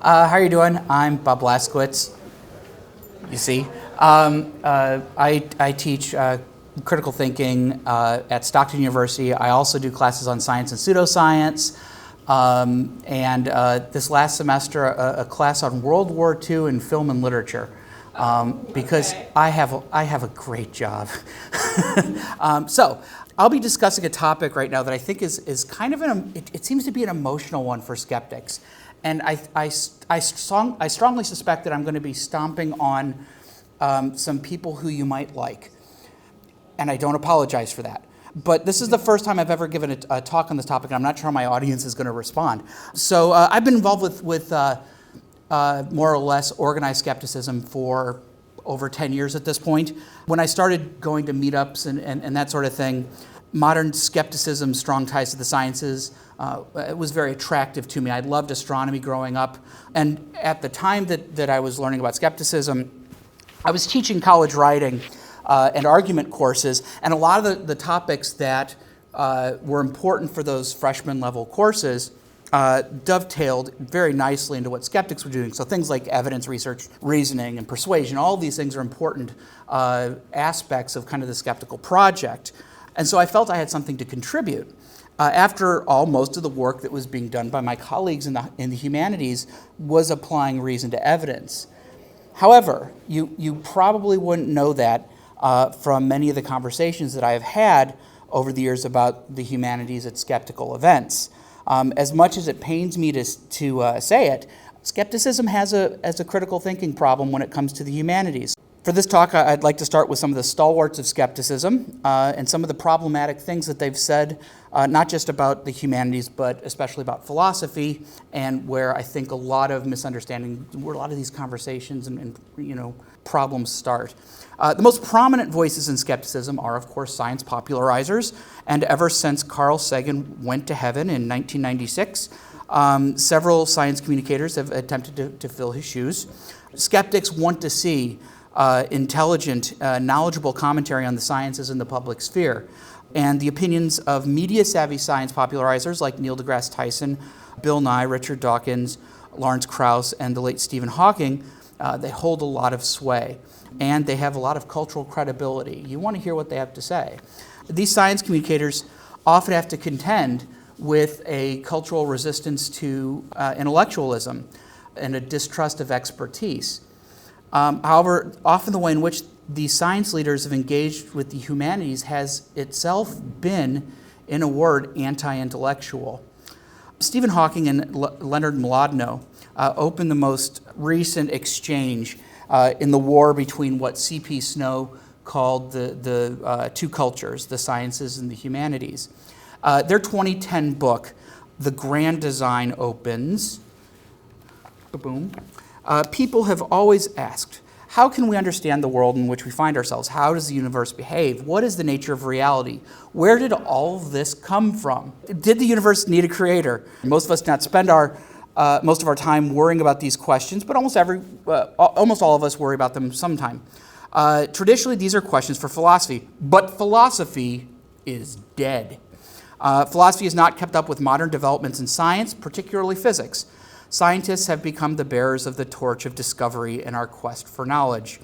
How are you doing? I'm Bob Blaskiewicz. You see, I teach critical thinking at Stockton University. I also do classes on science and pseudoscience, and this last semester a class on World War II in film and literature, because I have a great job. So I'll be discussing a topic right now that I think is kind of it seems to be an emotional one for skeptics. And I strongly suspect that I'm going to be stomping on some people who you might like. And I don't apologize for that. But this is the first time I've ever given a talk on this topic, and I'm not sure how my audience is going to respond. So I've been involved with more or less organized skepticism for over 10 years at this point. When I started going to meetups and that sort of thing, modern skepticism, strong ties to the sciences, it was very attractive to me. I loved astronomy growing up. And at the time that I was learning about skepticism, I was teaching college writing and argument courses, and a lot of the topics that were important for those freshman level courses dovetailed very nicely into what skeptics were doing. So things like evidence research, reasoning, and persuasion, all of these things are important aspects of kind of the skeptical project. And so I felt I had something to contribute. After all, most of the work that was being done by my colleagues in the humanities was applying reason to evidence. However, you probably wouldn't know that from many of the conversations that I have had over the years about the humanities at skeptical events. As much as it pains me to say it, skepticism has a critical thinking problem when it comes to the humanities. For this talk, I'd like to start with some of the stalwarts of skepticism and some of the problematic things that they've said, not just about the humanities, but especially about philosophy, and where I think a lot of misunderstanding, where a lot of these conversations and problems start. The most prominent voices in skepticism are, of course, science popularizers, and ever since Carl Sagan went to heaven in 1996, several science communicators have attempted to fill his shoes. Skeptics want to see intelligent, knowledgeable commentary on the sciences in the public sphere. And the opinions of media-savvy science popularizers like Neil deGrasse Tyson, Bill Nye, Richard Dawkins, Lawrence Krauss, and the late Stephen Hawking, they hold a lot of sway. And they have a lot of cultural credibility. You want to hear what they have to say. These science communicators often have to contend with a cultural resistance to intellectualism and a distrust of expertise. However, often the way in which these science leaders have engaged with the humanities has itself been, in a word, anti-intellectual. Stephen Hawking and Leonard Mlodinow opened the most recent exchange in the war between what C.P. Snow called the two cultures, the sciences and the humanities. Their 2010 book, The Grand Design, opens. Boom. People have always asked, how can we understand the world in which we find ourselves? How does the universe behave? What is the nature of reality? Where did all of this come from? Did the universe need a creator? Most of us not spend most of our time worrying about these questions, but almost all of us worry about them sometime. Traditionally, these are questions for philosophy, but philosophy is dead. Philosophy has not kept up with modern developments in science, particularly physics. Scientists have become the bearers of the torch of discovery in our quest for knowledge.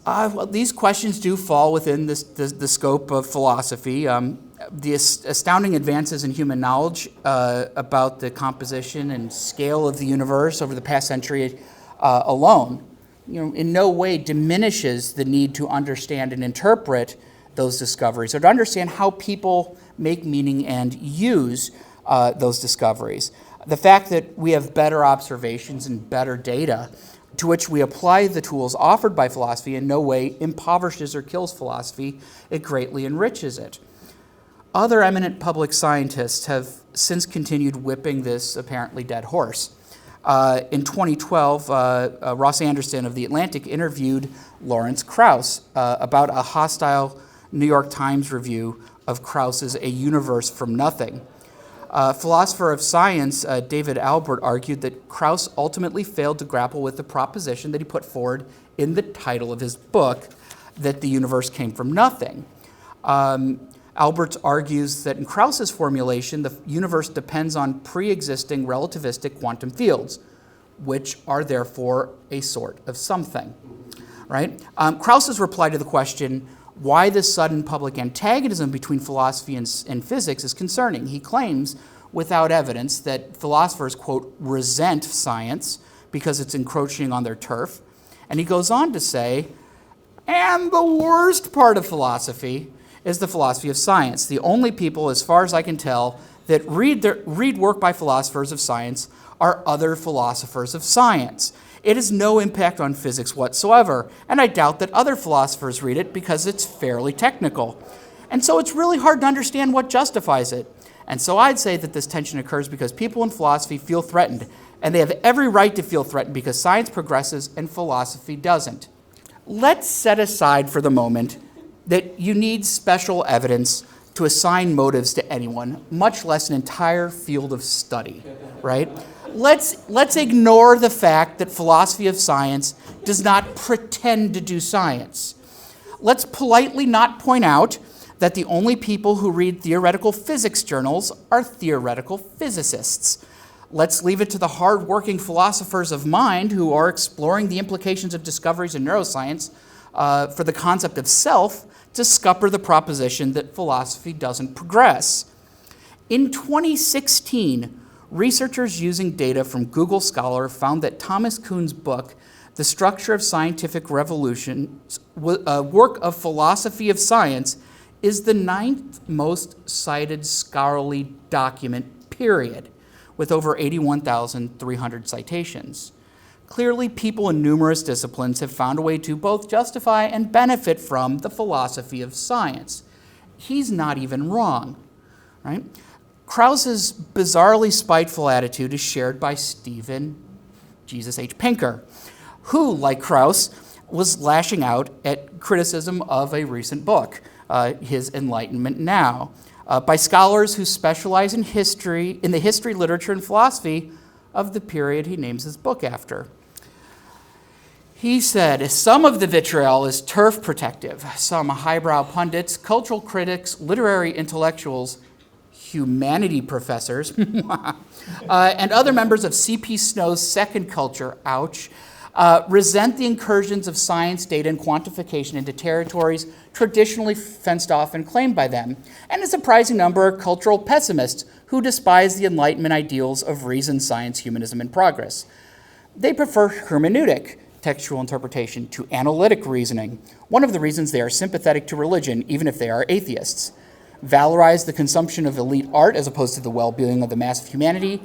Well, these questions do fall within the scope of philosophy. The astounding advances in human knowledge about the composition and scale of the universe over the past century alone, in no way diminishes the need to understand and interpret those discoveries, or to understand how people make meaning and use those discoveries. The fact that we have better observations and better data to which we apply the tools offered by philosophy in no way impoverishes or kills philosophy. It greatly enriches it. Other eminent public scientists have since continued whipping this apparently dead horse. In 2012, Ross Anderson of The Atlantic interviewed Lawrence Krauss about a hostile New York Times review of Krauss's A Universe from Nothing. Philosopher of science David Albert argued that Krauss ultimately failed to grapple with the proposition that he put forward in the title of his book, that the universe came from nothing. Albert argues that in Krauss's formulation, the universe depends on pre-existing relativistic quantum fields, which are therefore a sort of something, right? Krauss's reply to the question, why this sudden public antagonism between philosophy and physics is concerning. He claims, without evidence, that philosophers, quote, resent science because it's encroaching on their turf. And he goes on to say, and the worst part of philosophy is the philosophy of science. The only people, as far as I can tell, that read work by philosophers of science are other philosophers of science. It has no impact on physics whatsoever, and I doubt that other philosophers read it because it's fairly technical. And so it's really hard to understand what justifies it. And so I'd say that this tension occurs because people in philosophy feel threatened, and they have every right to feel threatened because science progresses and philosophy doesn't. Let's set aside for the moment that you need special evidence to assign motives to anyone, much less an entire field of study, right? Let's ignore the fact that philosophy of science does not pretend to do science. Let's politely not point out that the only people who read theoretical physics journals are theoretical physicists. Let's leave it to the hard-working philosophers of mind who are exploring the implications of discoveries in neuroscience for the concept of self to scupper the proposition that philosophy doesn't progress. In 2016, researchers using data from Google Scholar found that Thomas Kuhn's book, The Structure of Scientific Revolutions, a work of philosophy of science, is the 9th most cited scholarly document, period, with over 81,300 citations. Clearly, people in numerous disciplines have found a way to both justify and benefit from the philosophy of science. He's not even wrong, right? Krauss's bizarrely spiteful attitude is shared by Stephen Jesus H. Pinker, who, like Krauss, was lashing out at criticism of a recent book, his Enlightenment Now, by scholars who specialize in history, in the history, literature, and philosophy of the period he names his book after. He said, some of the vitriol is turf protective. Some highbrow pundits, cultural critics, literary intellectuals, humanity professors, and other members of C.P. Snow's second culture, ouch, resent the incursions of science, data, and quantification into territories traditionally fenced off and claimed by them, and a surprising number are cultural pessimists who despise the Enlightenment ideals of reason, science, humanism, and progress. They prefer hermeneutic, textual interpretation, to analytic reasoning, one of the reasons they are sympathetic to religion, even if they are atheists, valorize the consumption of elite art as opposed to the well-being of the mass of humanity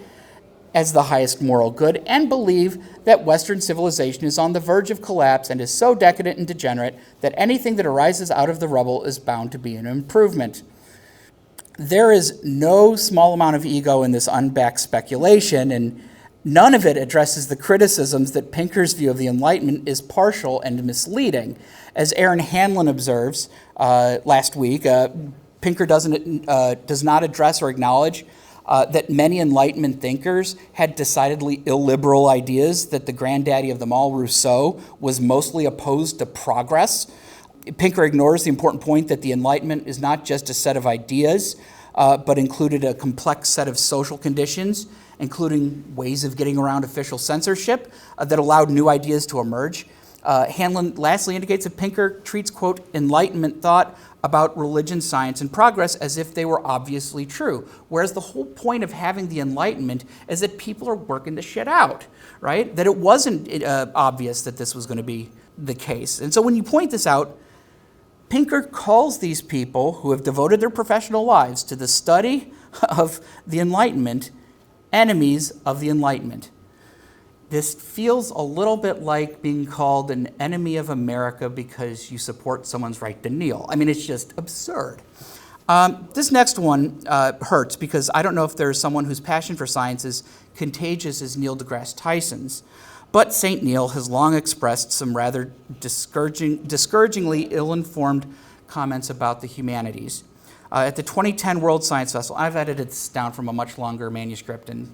as the highest moral good, and believe that Western civilization is on the verge of collapse and is so decadent and degenerate that anything that arises out of the rubble is bound to be an improvement. There is no small amount of ego in this unbacked speculation, and none of it addresses the criticisms that Pinker's view of the Enlightenment is partial and misleading. As Aaron Hanlon observes last week, Pinker does not address or acknowledge that many Enlightenment thinkers had decidedly illiberal ideas, that the granddaddy of them all, Rousseau, was mostly opposed to progress. Pinker ignores the important point that the Enlightenment is not just a set of ideas, but included a complex set of social conditions, including ways of getting around official censorship that allowed new ideas to emerge. Hanlon lastly indicates that Pinker treats, quote, Enlightenment thought about religion, science, and progress as if they were obviously true, whereas the whole point of having the Enlightenment is that people are working the shit out, right? That it wasn't obvious that this was going to be the case. And so when you point this out, Pinker calls these people who have devoted their professional lives to the study of the Enlightenment enemies of the Enlightenment. This feels a little bit like being called an enemy of America because you support someone's right to kneel. I mean, it's just absurd. This next one hurts because I don't know if there's someone whose passion for science is contagious as Neil deGrasse Tyson's, but St. Neil has long expressed some rather discouragingly ill-informed comments about the humanities. At the 2010 World Science Festival, I've edited this down from a much longer manuscript, and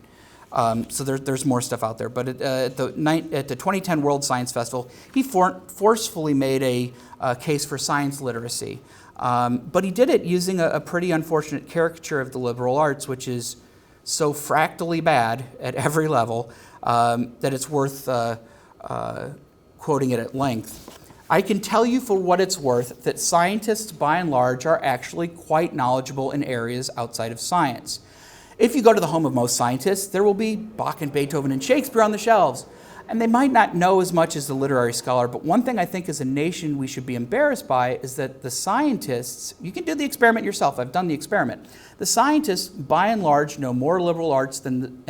so there's more stuff out there. But at the 2010 World Science Festival, he forcefully made a case for science literacy. But he did it using a pretty unfortunate caricature of the liberal arts, which is so fractally bad at every level that it's worth quoting it at length. I can tell you for what it's worth that scientists, by and large, are actually quite knowledgeable in areas outside of science. If you go to the home of most scientists, there will be Bach and Beethoven and Shakespeare on the shelves. And they might not know as much as the literary scholar, but one thing I think as a nation we should be embarrassed by is that the scientists, you can do the experiment yourself, I've done the experiment. The scientists, by and large, know more liberal arts than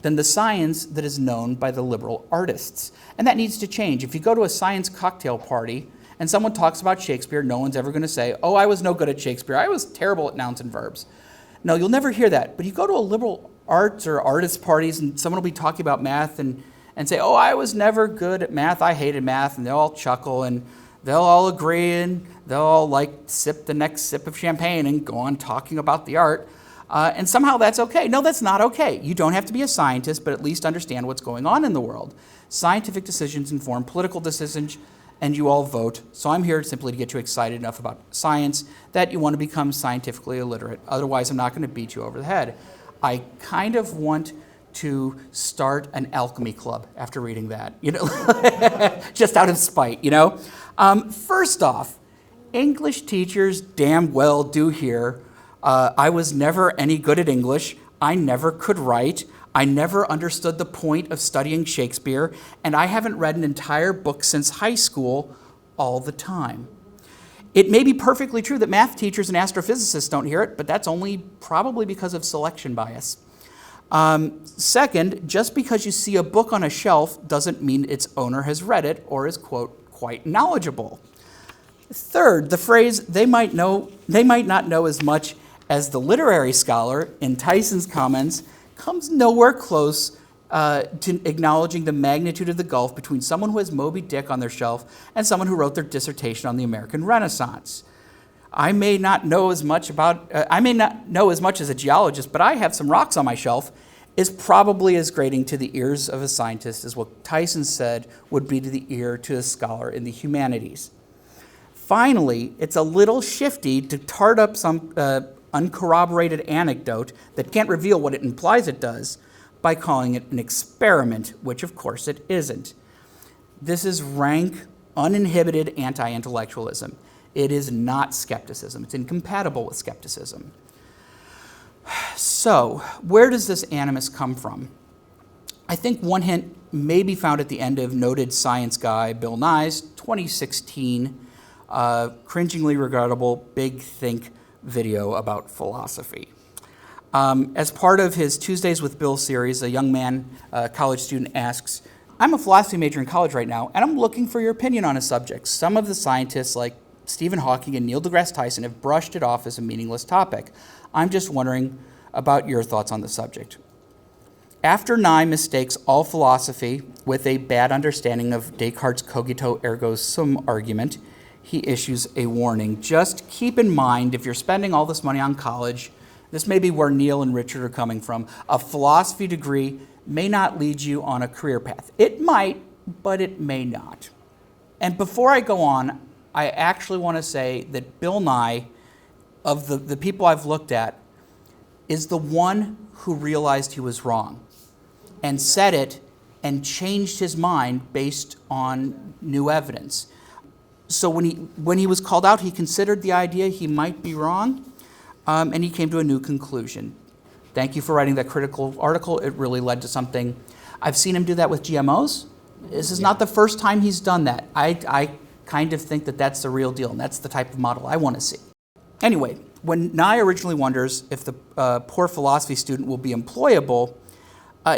the science that is known by the liberal artists. And that needs to change. If you go to a science cocktail party and someone talks about Shakespeare, no one's ever going to say, oh, I was no good at Shakespeare, I was terrible at nouns and verbs. No, you'll never hear that. But you go to a liberal arts or artist parties and someone will be talking about math and say, oh, I was never good at math, I hated math, and they'll all chuckle and they'll all agree and they'll all sip the next sip of champagne and go on talking about the art. And somehow that's okay. No, that's not okay. You don't have to be a scientist, but at least understand what's going on in the world. Scientific decisions inform political decisions, and you all vote. So I'm here simply to get you excited enough about science that you want to become scientifically illiterate. Otherwise, I'm not going to beat you over the head. I kind of want to start an alchemy club after reading that, just out of spite, First off, English teachers damn well do hear, I was never any good at English, I never could write, I never understood the point of studying Shakespeare, and I haven't read an entire book since high school all the time. It may be perfectly true that math teachers and astrophysicists don't hear it, but that's only probably because of selection bias. Second, just because you see a book on a shelf doesn't mean its owner has read it or is, quote, quite knowledgeable. Third, the phrase, they might not know as much as the literary scholar in Tyson's comments comes nowhere close to acknowledging the magnitude of the gulf between someone who has Moby Dick on their shelf and someone who wrote their dissertation on the American Renaissance. I may not know as much as a geologist, but I have some rocks on my shelf is probably as grating to the ears of a scientist as what Tyson said would be to the ear to a scholar in the humanities. Finally, it's a little shifty to tart up some uncorroborated anecdote that can't reveal what it implies it does by calling it an experiment, which of course it isn't. This is rank, uninhibited anti-intellectualism. It is not skepticism. It's incompatible with skepticism. So, where does this animus come from? I think one hint may be found at the end of noted science guy Bill Nye's 2016 cringingly regrettable Big Think video about philosophy. As part of his Tuesdays with Bill series, a young man, a college student, asks, I'm a philosophy major in college right now, and I'm looking for your opinion on a subject. Some of the scientists, like Stephen Hawking and Neil deGrasse Tyson, have brushed it off as a meaningless topic. I'm just wondering about your thoughts on the subject. After Nye mistakes all philosophy with a bad understanding of Descartes' cogito ergo sum argument, he issues a warning. Just keep in mind, if you're spending all this money on college, this may be where Neil and Richard are coming from, a philosophy degree may not lead you on a career path. It might, but it may not. And before I go on, I actually want to say that Bill Nye, of the people I've looked at, is the one who realized he was wrong and said it and changed his mind based on new evidence. So when he was called out, he considered the idea he might be wrong, and he came to a new conclusion. Thank you for writing that critical article. It really led to something. I've seen him do that with GMOs. This is not the first time he's done that. I kind of think that that's the real deal, and that's the type of model I want to see. Anyway, when Nye originally wonders if the poor philosophy student will be employable,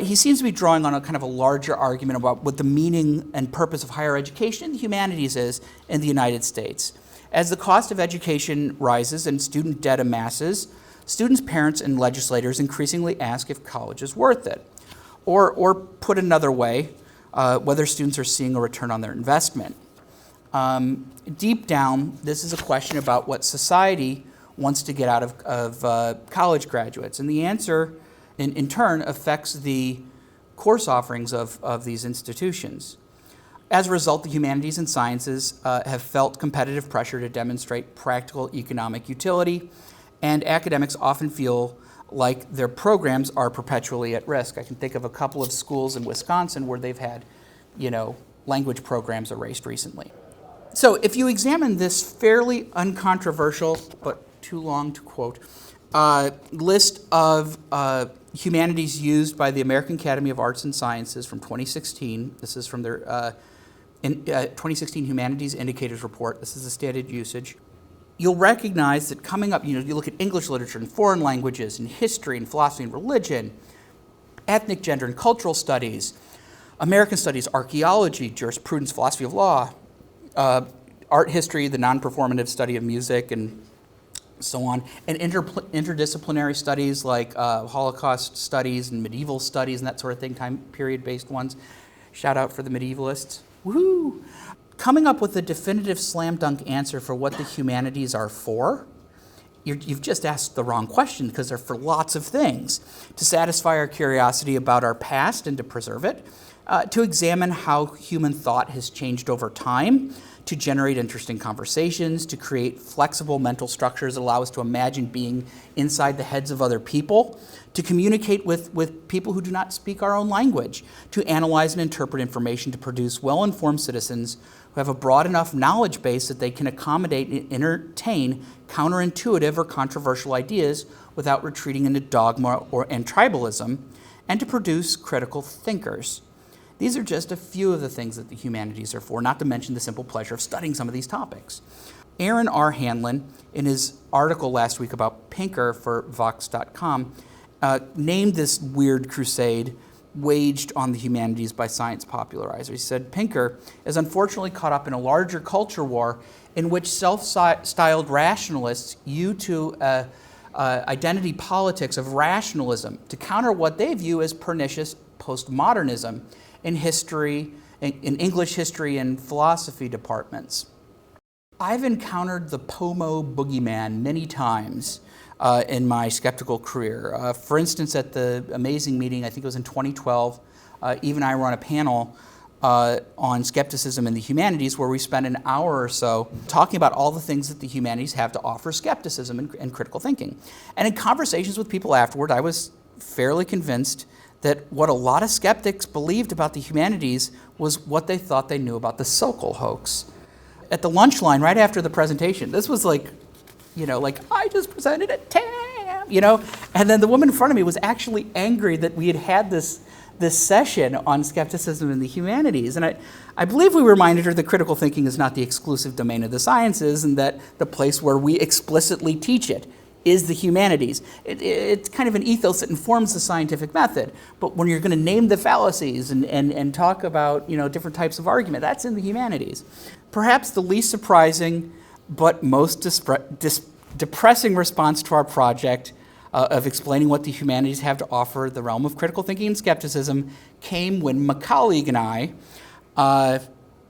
he seems to be drawing on a kind of a larger argument about what the meaning and purpose of higher education in the humanities is in the United States. As the cost of education rises and student debt amasses, students' parents and legislators increasingly ask if college is worth it. Or put another way, whether students are seeing a return on their investment. Deep down, this is a question about what society wants to get out of college graduates? And the answer, in turn, affects the course offerings of these institutions. As a result, the humanities and sciences have felt competitive pressure to demonstrate practical economic utility, and academics often feel like their programs are perpetually at risk. I can think of a couple of schools in Wisconsin where they've had, language programs erased recently. So if you examine this fairly uncontroversial, but too long to quote, list of humanities used by the American Academy of Arts and Sciences from 2016, this is from their 2016 Humanities Indicators Report, this is the stated usage, you'll recognize that coming up, you look at English literature and foreign languages and history and philosophy and religion, ethnic, gender, and cultural studies, American studies, archaeology, jurisprudence, philosophy of law, art history, the non-performative study of music, and so on, and interdisciplinary studies like Holocaust studies and medieval studies and that sort of thing, time period-based ones. Shout out for the medievalists. Woohoo! Coming up with a definitive slam dunk answer for what the humanities are for, you've just asked the wrong question, because they're for lots of things. To satisfy our curiosity about our past and to preserve it, to examine how human thought has changed over time, to generate interesting conversations, to create flexible mental structures that allow us to imagine being inside the heads of other people, to communicate with people who do not speak our own language, to analyze and interpret information to produce well-informed citizens who have a broad enough knowledge base that they can accommodate and entertain counterintuitive or controversial ideas without retreating into dogma and tribalism, and to produce critical thinkers. These are just a few of the things that the humanities are for, not to mention the simple pleasure of studying some of these topics. Aaron R. Hanlon, in his article last week about Pinker for Vox.com, named this weird crusade waged on the humanities by science popularizers. He said, Pinker is unfortunately caught up in a larger culture war in which self-styled rationalists use to identity politics of rationalism to counter what they view as pernicious postmodernism in history, in English history and philosophy departments. I've encountered the POMO boogeyman many times in my skeptical career. For instance, at the amazing meeting, I think it was in 2012, Eve and I were on a panel on skepticism in the humanities, where we spent an hour or so talking about all the things that the humanities have to offer skepticism and critical thinking. And in conversations with people afterward, I was fairly convinced that what a lot of skeptics believed about the humanities was what they thought they knew about the Sokol hoax. At the lunch line, right after the presentation, this was like I just presented at 10 a.m., and then the woman in front of me was actually angry that we had this session on skepticism in the humanities. And I believe we reminded her that critical thinking is not the exclusive domain of the sciences, and that the place where we explicitly teach it is the humanities. It's kind of an ethos that informs the scientific method. But when you're going to name the fallacies and talk about different types of argument, that's in the humanities. Perhaps the least surprising but most depressing response to our project of explaining what the humanities have to offer the realm of critical thinking and skepticism came when my colleague and I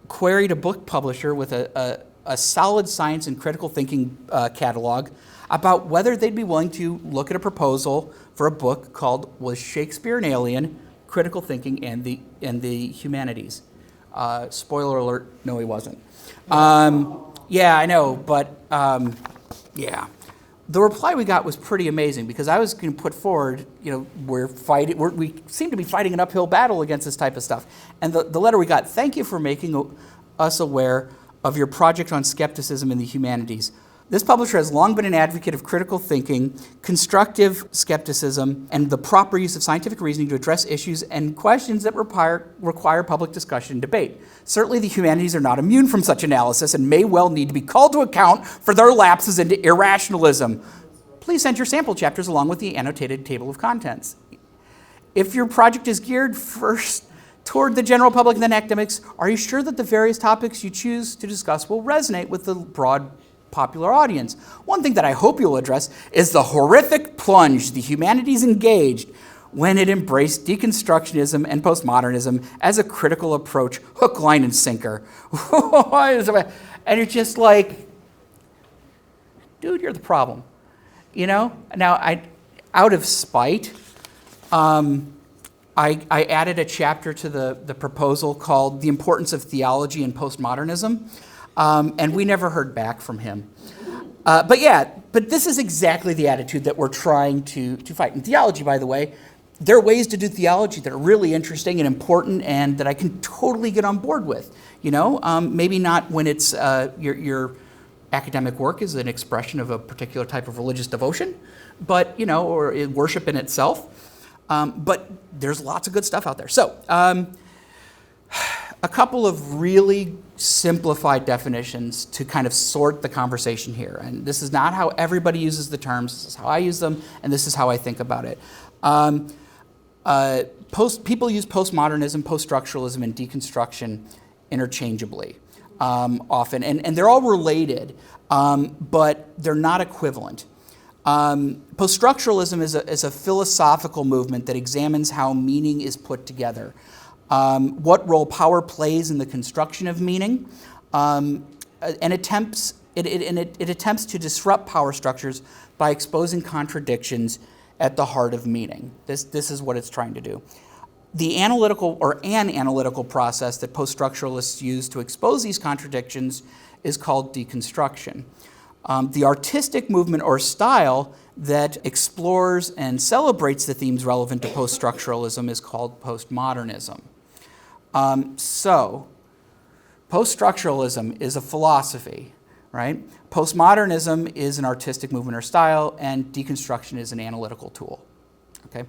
queried a book publisher with a solid science and critical thinking catalog about whether they'd be willing to look at a proposal for a book called Was Shakespeare an Alien? Critical Thinking and the Humanities. Spoiler alert, no, he wasn't. Yeah, I know, but yeah. The reply we got was pretty amazing, because I was going to put forward, we seem to be fighting an uphill battle against this type of stuff. And the letter we got, thank you for making us aware of your project on skepticism in the humanities. This publisher has long been an advocate of critical thinking, constructive skepticism, and the proper use of scientific reasoning to address issues and questions that require public discussion and debate. Certainly the humanities are not immune from such analysis and may well need to be called to account for their lapses into irrationalism. Please send your sample chapters along with the annotated table of contents. If your project is geared first toward the general public and then academics, are you sure that the various topics you choose to discuss will resonate with the broad popular audience? One thing that I hope you'll address is the horrific plunge the humanities engaged when it embraced deconstructionism and postmodernism as a critical approach, hook, line, and sinker. And you're just like, dude, you're the problem. Now, out of spite, I added a chapter to the proposal called The Importance of Theology in Postmodernism, and we never heard back from him. But this is exactly the attitude that we're trying to fight. In theology, by the way, there are ways to do theology that are really interesting and important and that I can totally get on board with. Maybe not when it's your academic work is an expression of a particular type of religious devotion, but, or worship in itself. But there's lots of good stuff out there. So, a couple of really simplified definitions to kind of sort the conversation here. And this is not how everybody uses the terms. This is how I use them, and this is how I think about it. People use postmodernism, post-structuralism, and deconstruction interchangeably often. And they're all related, but they're not equivalent. Post-structuralism is a philosophical movement that examines how meaning is put together, what role power plays in the construction of meaning, and it attempts to disrupt power structures by exposing contradictions at the heart of meaning. This is what it's trying to do. The analytical process that post-structuralists use to expose these contradictions is called deconstruction. The artistic movement or style that explores and celebrates the themes relevant to post-structuralism is called postmodernism. So, post-structuralism is a philosophy, right? Postmodernism is an artistic movement or style, and deconstruction is an analytical tool, okay?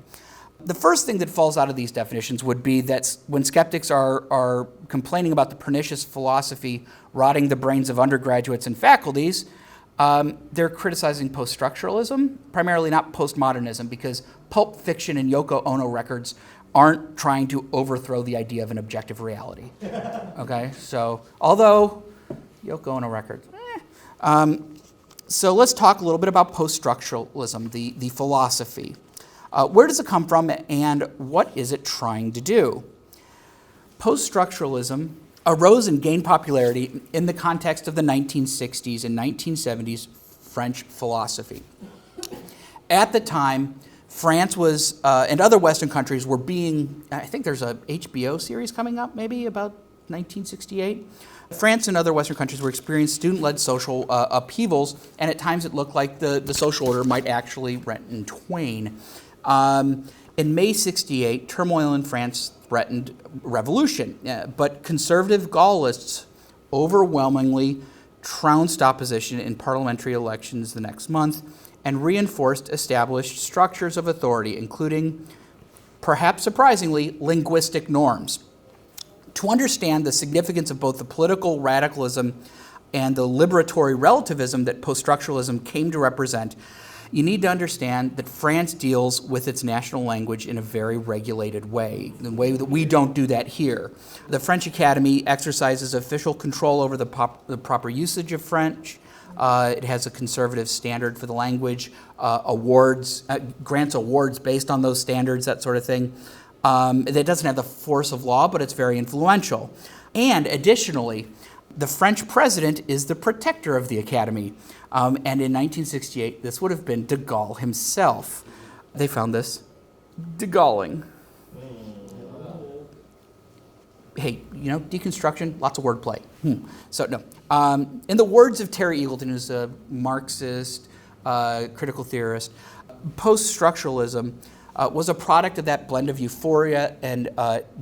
The first thing that falls out of these definitions would be that when skeptics are complaining about the pernicious philosophy rotting the brains of undergraduates and faculties, they're criticizing post-structuralism, primarily not postmodernism, because Pulp Fiction and Yoko Ono records aren't trying to overthrow the idea of an objective reality. Okay, so although Yoko Ono records, so let's talk a little bit about post-structuralism, the philosophy. Where does it come from, and what is it trying to do? Post-structuralism arose and gained popularity in the context of the 1960s and 1970s French philosophy. At the time, France was, and other Western countries were being, I think there's a HBO series coming up maybe about 1968. France and other Western countries were experiencing student-led social upheavals, and at times it looked like the social order might actually rent in twain. In May 68, turmoil in France threatened revolution, but conservative Gaullists overwhelmingly trounced opposition in parliamentary elections the next month and reinforced established structures of authority, including, perhaps surprisingly, linguistic norms. To understand the significance of both the political radicalism and the liberatory relativism that post-structuralism came to represent, you need to understand that France deals with its national language in a very regulated way, in a way that we don't do that here. The French Academy exercises official control over the proper usage of French. It has a conservative standard for the language, grants awards based on those standards, that sort of thing. It doesn't have the force of law, but it's very influential. And additionally, the French president is the protector of the Academy. And in 1968, this would have been de Gaulle himself. They found this de Gaulling. Hey, deconstruction, lots of wordplay. So, no. In the words of Terry Eagleton, who's a Marxist, critical theorist, post-structuralism was a product of that blend of euphoria and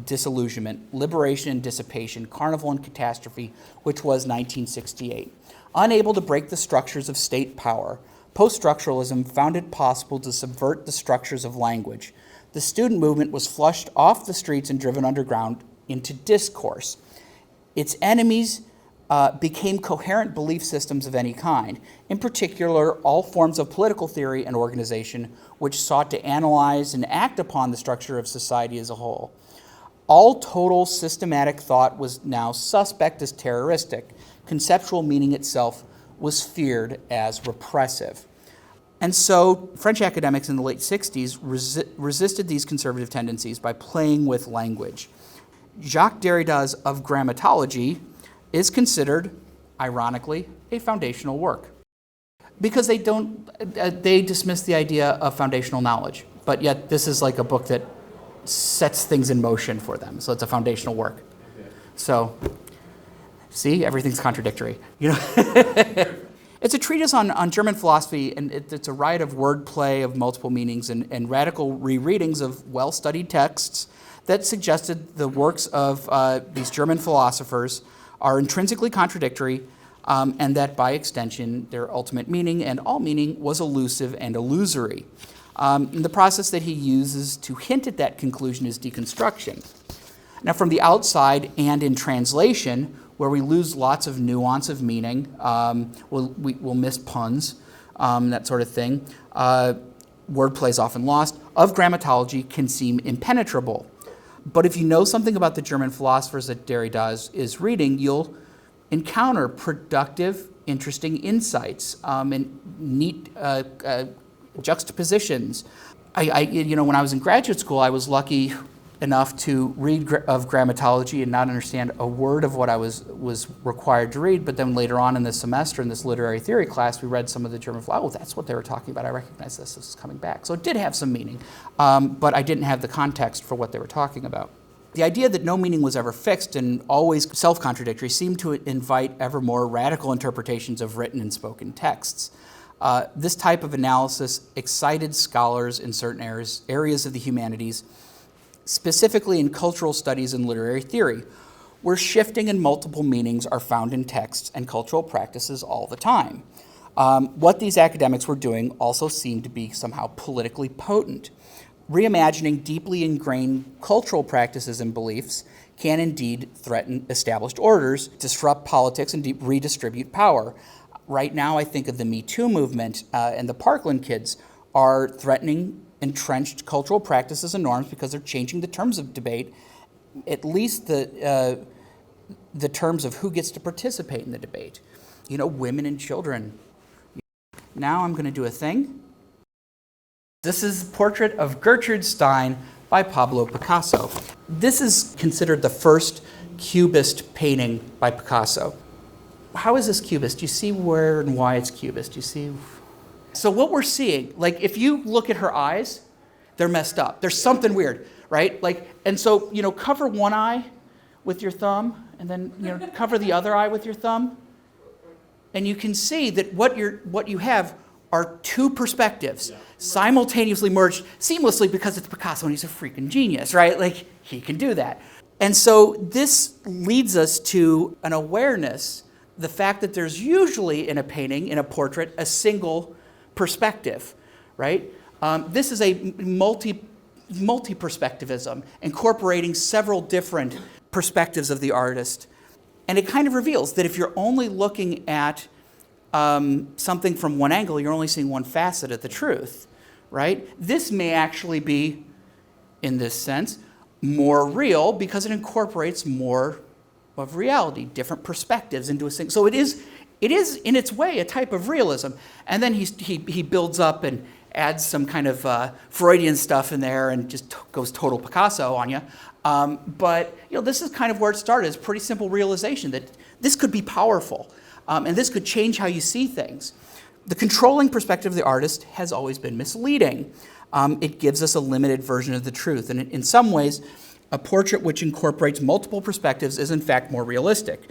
disillusionment, liberation and dissipation, carnival and catastrophe, which was 1968. Unable to break the structures of state power, post-structuralism found it possible to subvert the structures of language. The student movement was flushed off the streets and driven underground into discourse. Its enemies became coherent belief systems of any kind, in particular all forms of political theory and organization which sought to analyze and act upon the structure of society as a whole. All total systematic thought was now suspect as terroristic. Conceptual meaning itself was feared as repressive. And so French academics in the late 60s resisted these conservative tendencies by playing with language. Jacques Derrida's Of Grammatology is considered, ironically, a foundational work. Because they don't, they dismiss the idea of foundational knowledge, but yet this is like a book that sets things in motion for them. So it's a foundational work. So, see, everything's contradictory. You know, it's a treatise on German philosophy, and it's a riot of wordplay of multiple meanings and radical rereadings of well-studied texts that suggested the works of these German philosophers are intrinsically contradictory, and that by extension, their ultimate meaning and all meaning was elusive and illusory. And the process that he uses to hint at that conclusion is deconstruction. Now, from the outside and in translation, where we lose lots of nuance of meaning, we'll miss puns, that sort of thing. Wordplay is often lost. Of grammatology can seem impenetrable. But if you know something about the German philosophers that Derrida is reading, you'll encounter productive, interesting insights and neat juxtapositions. When I was in graduate school, I was lucky enough to read of grammatology and not understand a word of what I was required to read. But then later on in this semester, in this literary theory class, we read some of the German philosophers. Oh, that's what they were talking about. I recognize this. This is coming back. So it did have some meaning, but I didn't have the context for what they were talking about. The idea that no meaning was ever fixed and always self-contradictory seemed to invite ever more radical interpretations of written and spoken texts. This type of analysis excited scholars in certain areas of the humanities, specifically in cultural studies and literary theory, where shifting and multiple meanings are found in texts and cultural practices all the time. What these academics were doing also seemed to be somehow politically potent. Reimagining deeply ingrained cultural practices and beliefs can indeed threaten established orders, disrupt politics, and redistribute power. Right now, I think of the Me Too movement and the Parkland kids are threatening entrenched cultural practices and norms because they're changing the terms of debate, at least the terms of who gets to participate in the debate. You know, women and children. Now I'm going to do a thing. This is a portrait of Gertrude Stein by Pablo Picasso. This is considered the first Cubist painting by Picasso. How is this Cubist? Do you see where and why it's Cubist? Do you see? So what we're seeing, like if you look at her eyes, they're messed up. There's something weird, right? And so, cover one eye with your thumb and then, cover the other eye with your thumb. And you can see that what you have are two perspectives simultaneously merged seamlessly because it's Picasso and he's a freaking genius, right? Like, he can do that. And so this leads us to an awareness, the fact that there's usually in a painting, in a portrait, a single perspective, right? This is a multi-perspectivism, incorporating several different perspectives of the artist. And it kind of reveals that if you're only looking at something from one angle, you're only seeing one facet of the truth, right? This may actually be, in this sense, more real because it incorporates more of reality, different perspectives into a thing. So it is in its way a type of realism. And then he builds up and adds some kind of Freudian stuff in there and just goes total Picasso on you. But this is kind of where it started. It's a pretty simple realization that this could be powerful. And this could change how you see things. The controlling perspective of the artist has always been misleading. It gives us a limited version of the truth. And in some ways, a portrait which incorporates multiple perspectives is in fact more realistic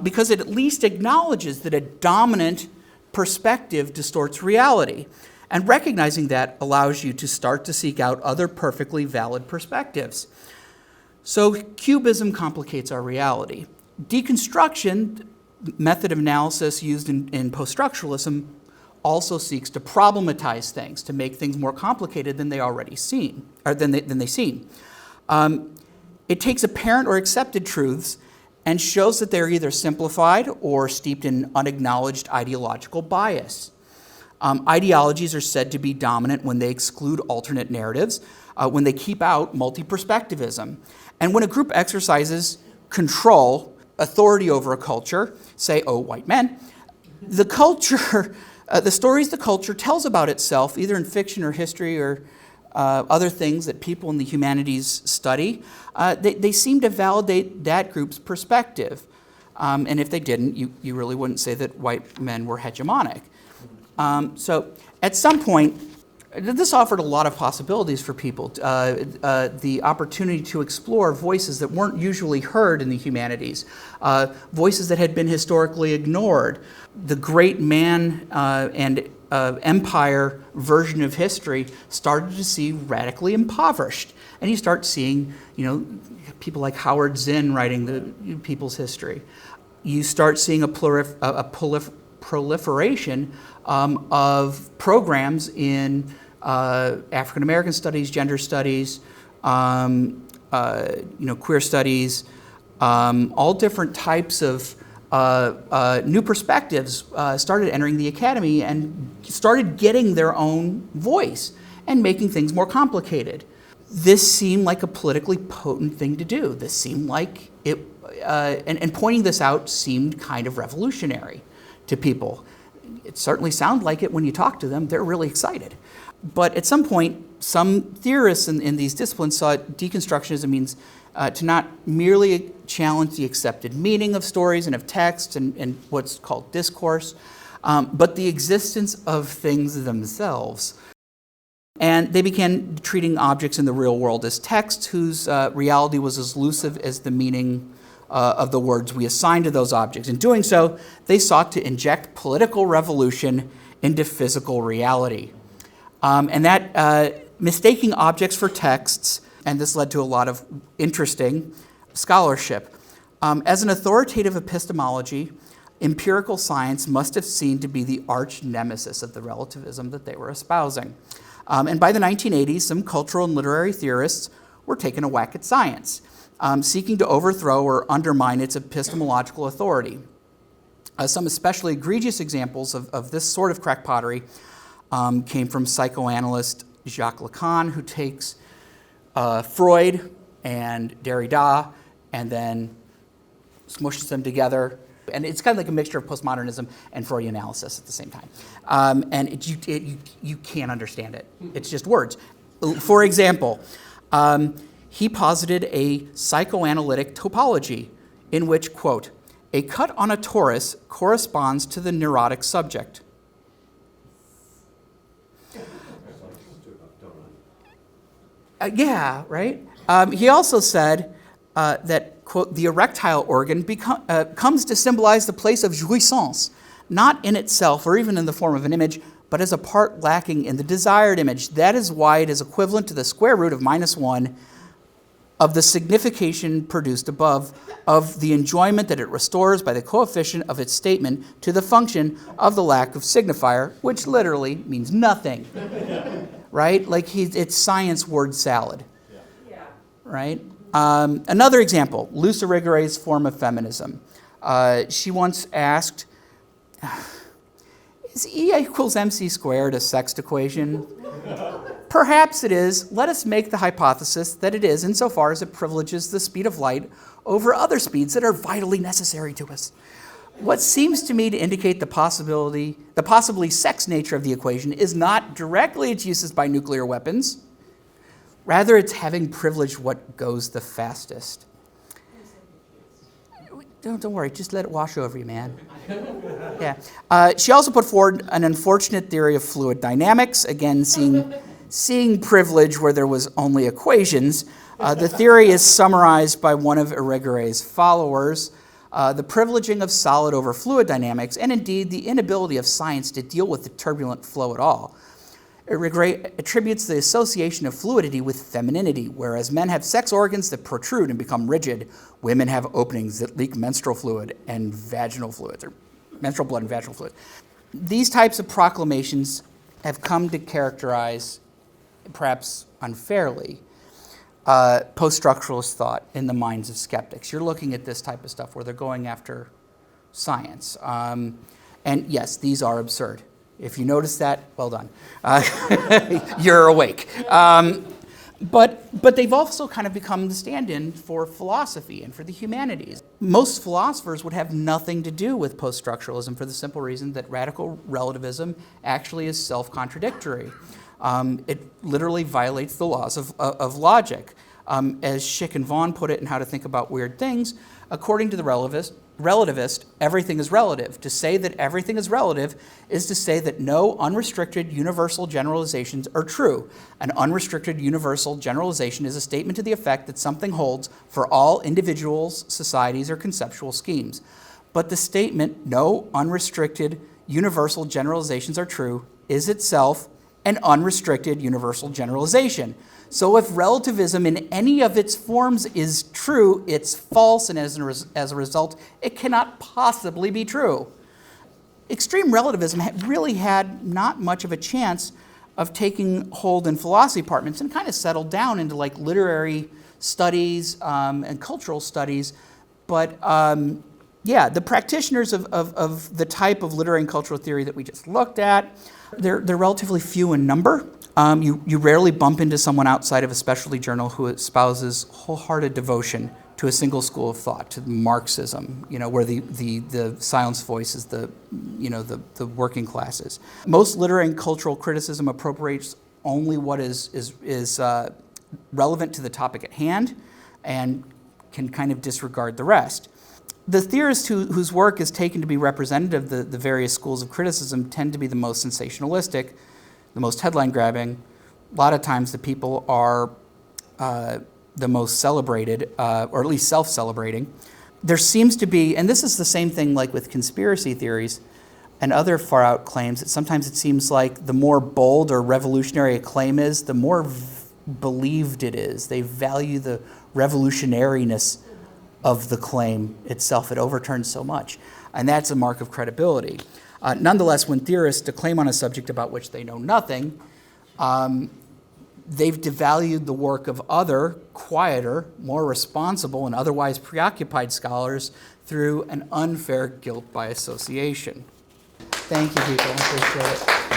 because it at least acknowledges that a dominant perspective distorts reality. And recognizing that allows you to start to seek out other perfectly valid perspectives. So Cubism complicates our reality. Deconstruction, method of analysis used in post-structuralism, also seeks to problematize things, to make things more complicated than they already seem, or than they seem. It takes apparent or accepted truths and shows that they're either simplified or steeped in unacknowledged ideological bias. Ideologies are said to be dominant when they exclude alternate narratives, when they keep out multi-perspectivism, and when a group exercises control, authority over a culture, say, white men, the culture, the stories the culture tells about itself, either in fiction or history or other things that people in the humanities study, they seem to validate that group's perspective. And if they didn't, you really wouldn't say that white men were hegemonic. So at some point, this offered a lot of possibilities for people, the opportunity to explore voices that weren't usually heard in the humanities, voices that had been historically ignored. The great man and empire version of history started to see radically impoverished. And you start seeing, people like Howard Zinn writing the people's history. You start seeing a proliferation of programs in African American studies, gender studies, queer studies, all different types of new perspectives started entering the academy and started getting their own voice and making things more complicated. This seemed like a politically potent thing to do. This seemed like it, and pointing this out seemed kind of revolutionary to people. It certainly sounded like it when you talk to them. They're really excited. But at some point, some theorists in these disciplines saw deconstructionism means to not merely challenge the accepted meaning of stories and of texts and what's called discourse, but the existence of things themselves. And they began treating objects in the real world as texts whose reality was as elusive as the meaning of the words we assign to those objects. In doing so, they sought to inject political revolution into physical reality. And that mistaking objects for texts, and this led to a lot of interesting scholarship. As an authoritative epistemology, empirical science must have seemed to be the arch nemesis of the relativism that they were espousing. And by the 1980s, some cultural and literary theorists were taking a whack at science, seeking to overthrow or undermine its epistemological authority. Some especially egregious examples of this sort of crackpottery came from psychoanalyst Jacques Lacan, who takes Freud and Derrida and then smushes them together. And it's kind of like a mixture of postmodernism and Freudian analysis at the same time. And you can't understand it. It's just words. For example, he posited a psychoanalytic topology in which, quote, a cut on a torus corresponds to the neurotic subject. Yeah, right? He also said that, quote, the erectile organ comes to symbolize the place of jouissance, not in itself or even in the form of an image, but as a part lacking in the desired image. That is why it is equivalent to the square root of -1 of the signification produced above of the enjoyment that it restores by the coefficient of its statement to the function of the lack of signifier, which literally means nothing. Right? Like it's science word salad. Yeah. Right? Another example, Luce Irigary's form of feminism. She once asked, is E equals MC squared a sexed equation? Perhaps it is. Let us make the hypothesis that it is, insofar as it privileges the speed of light over other speeds that are vitally necessary to us. What seems to me to indicate the possibly sex nature of the equation is not directly its uses by nuclear weapons. Rather, it's having privileged what goes the fastest. Don't worry, just let it wash over you, man. Yeah. She also put forward an unfortunate theory of fluid dynamics, again, seeing privilege where there was only equations. The theory is summarized by one of Irigary's followers. The privileging of solid over fluid dynamics, and indeed the inability of science to deal with the turbulent flow at all. Irigary attributes the association of fluidity with femininity, whereas men have sex organs that protrude and become rigid, women have openings that leak menstrual fluid and vaginal fluids, or menstrual blood and vaginal fluid. These types of proclamations have come to characterize, perhaps unfairly, post-structuralist thought in the minds of skeptics. You're looking at this type of stuff where they're going after science. And yes, these are absurd. If you notice that, well done. You're awake. But they've also kind of become the stand-in for philosophy and for the humanities. Most philosophers would have nothing to do with post-structuralism for the simple reason that radical relativism actually is self-contradictory. It literally violates the laws of logic. As Schick and Vaughan put it in How to Think About Weird Things, according to the relativist, everything is relative. To say that everything is relative is to say that no unrestricted universal generalizations are true. An unrestricted universal generalization is a statement to the effect that something holds for all individuals, societies, or conceptual schemes. But the statement, no unrestricted universal generalizations are true, is itself an unrestricted universal generalization. So if relativism in any of its forms is true, it's false, and as a result, it cannot possibly be true. Extreme relativism really had not much of a chance of taking hold in philosophy departments and kind of settled down into like literary studies and cultural studies. But yeah, the practitioners of the type of literary and cultural theory that we just looked at, they're relatively few in number. You rarely bump into someone outside of a specialty journal who espouses wholehearted devotion to a single school of thought, to Marxism, where the silenced voice is the working classes. Most literary and cultural criticism appropriates only what is relevant to the topic at hand and can kind of disregard the rest. The theorists whose work is taken to be representative of the various schools of criticism tend to be the most sensationalistic, the most headline-grabbing. A lot of times the people are the most celebrated, or at least self-celebrating. There seems to be, and this is the same thing like with conspiracy theories and other far-out claims, that sometimes it seems like the more bold or revolutionary a claim is, the more believed it is. They value the revolutionariness of the claim itself. It overturns so much. And that's a mark of credibility. Nonetheless, when theorists declaim on a subject about which they know nothing, they've devalued the work of other, quieter, more responsible, and otherwise preoccupied scholars through an unfair guilt by association. Thank you, people. I appreciate it.